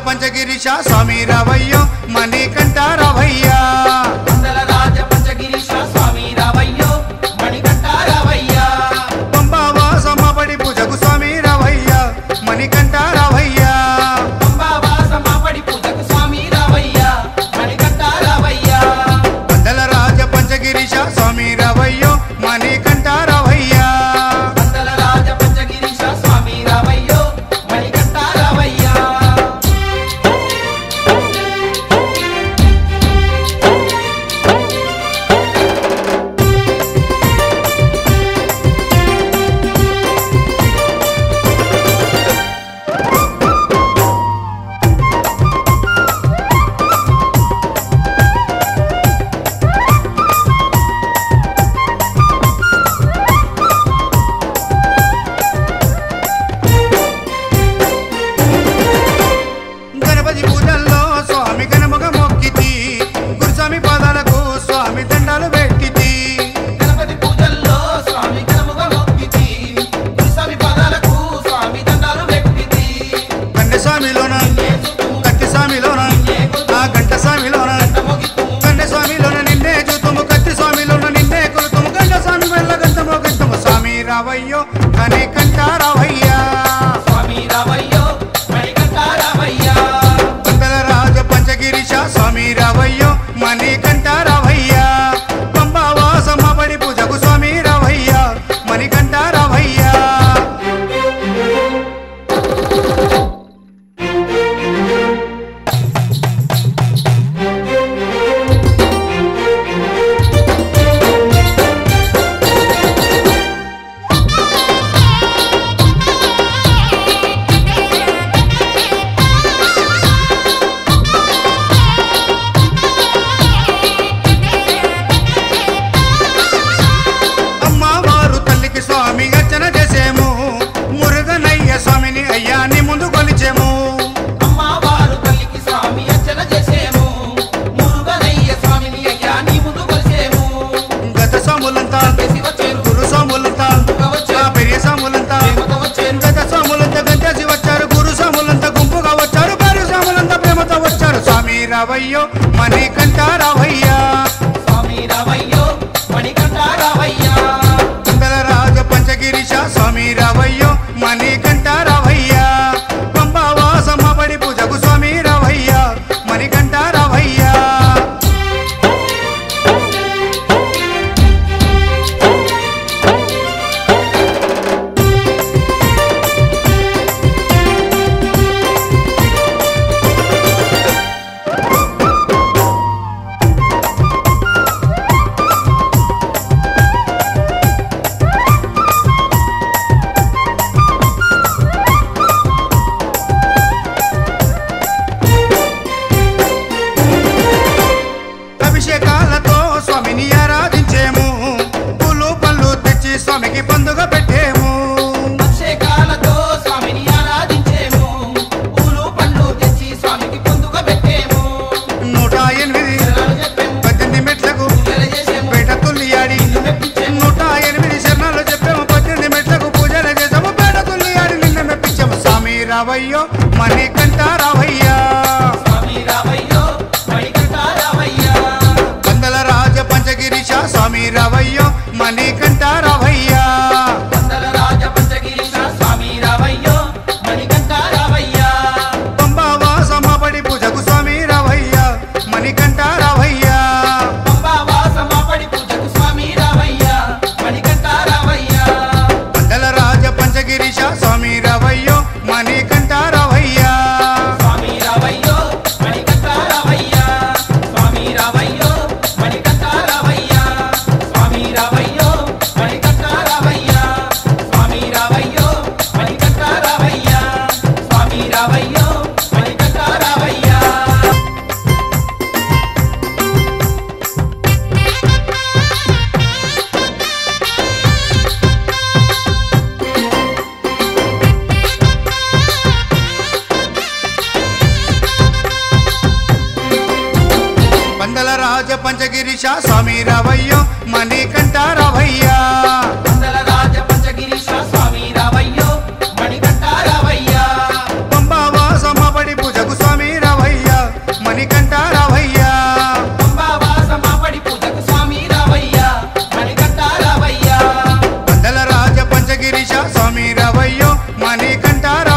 పంచగిరీశ స్వామి రావయ్యో మణికంఠ రావయ్యా పందల రాజ పంచగిరీశ స్వామి రావయ్యో మణికంఠ రావయ్యా పంబావాసమపడి పూజకు స్వామి రావయ్యా మణికంఠ రావయ్యా పంబావాసమపడి పూజకు స్వామి రావయ్యా మణికంఠ రావయ్యా పందల రాజ పంచగిరీశ స్వామి రావయ్యో మణికంఠ రావయ్యా పందల రాజ పంచగిరీశ స్వామి రావయ్యో మణికంఠ రావయ్యా గణపతి పూజల్లో స్వామి గణముగ మొక్కితి గురుస్వామి పాదాలకు స్వామి దండాలు పెట్టితి గణపతి పూజల్లో స్వామి గణముగా మొక్కితి గురుస్వామి పాదాలకు స్వామి దండాలు పెట్టితి కన్నె స్వామిలోన కత్తి స్వామిలోన ఆ గంట స్వామిలోన కన్నె స్వామిలోన నిన్నే చూతుము కత్తి స్వామిలోన నిన్నే కొలుతుము గంట స్వామి వల్ల గంటమో గంటము స్వామి రావయ్యో మణికంఠ రావయ్యా స్వామి రావయ్యో మణికంఠ రావయ్యా పందల రాజ పంచగిరీశ స్వామి రావయ్యో మణికంఠ రావయ్యా పంబావాసమపడి పూజకు స్వామి రావయ్యా మణికంఠ రావయ్యా అమ్మవారు తల్లికి స్వామి అర్చన చేసేము మురుగనయ్య స్వామిని అయ్యా నీ ముందు కొలిచేము అమ్మవారు తల్లికి స్వామి అర్చన చేసేము మురుగనయ్య స్వామిని అయ్యా నీ ముందు కొలిసేము గత స్వాములంతా చేసి వచ్చేరు గురు స్వాములంతా ఆ పెరియ స్వాములంతా ప్రేమతో వచ్చేరు గత స్వాములంతా గంటేసి వచ్చారు గురు స్వాములంతా గుంపుగా వచ్చారు భార్య స్వాములంతా ప్రేమతో వచ్చారు స్వామి రావయ్యో మణికంఠ రావయ్యా స్వామి రావయ్యో మణికంఠ రావయ్యా పందల రాజ పంచగిరీశ స్వామి రావయ్యో మణికంఠ రావయ్యా పంబావాసమపడి పూజకు స్వామి రావయ్యా మణికంఠ రావయ్యా అభిషేకాలతో స్వామిని ఆరాధించేము పూలు పళ్ళు తెచ్చి స్వామికి పండుగ పెట్టేము అభిషేకాలతో స్వామిని ఆరాధించేము పూలు పండ్లు తెచ్చి స్వామికి పొందుగా పెట్టేము 108 శరణాలు చెప్పేము 18 మెట్లకు పూజలు చేసేము పేట తుల్లియాడి నిన్ను మెప్పించేము 108 శరణాలు చెప్పాము 18 మెట్లకు పూజలు చేసాము పేట తుల్లియాడి నిన్ను మెప్పించాము స్వామి రావయ్యో మణికంఠ రావయ్యా స్వామి రావయ్యో మణికంఠ రావయ్యా పందల రాజ పంచగిరీశ స్వామి రావయ్యో మణికంఠ రావయ్యా పందల రాజ పంచగిరీశ స్వామి రావయ్యో మణికంఠ రావయ్యా పంబావాసమపడి పూజకు స్వామి రావయ్యా మణికంఠ రావయ్యా పంబావాసమపడి పూజకు స్వామి రావయ్యా మణికంఠ రావయ్యా పందల రాజ పంచగిరీశ స్వామి రావయ్యో మణికంఠ రావయ్యా స్వామి రావయ్యో మణికంఠ రావయ్యా స్వామి రావయ్యో మణికంఠ రావయ్యా స్వామి రావయ్యో మణికంఠ రావయ్యా స్వామి రావయ్యో మణికంఠ రావయ్యా స్వామి రావయ్యో మణికంఠ రావయ్యా పందల రాజ పంచగిరీశ స్వామి రావయ్యో మణికంఠ రావయ్యా పందల రాజ పంచగిరీశ స్వామి రావయ్యో మణికంఠ రావయ్యా పంబావాసమపడి పూజకు స్వామి మణికంఠారా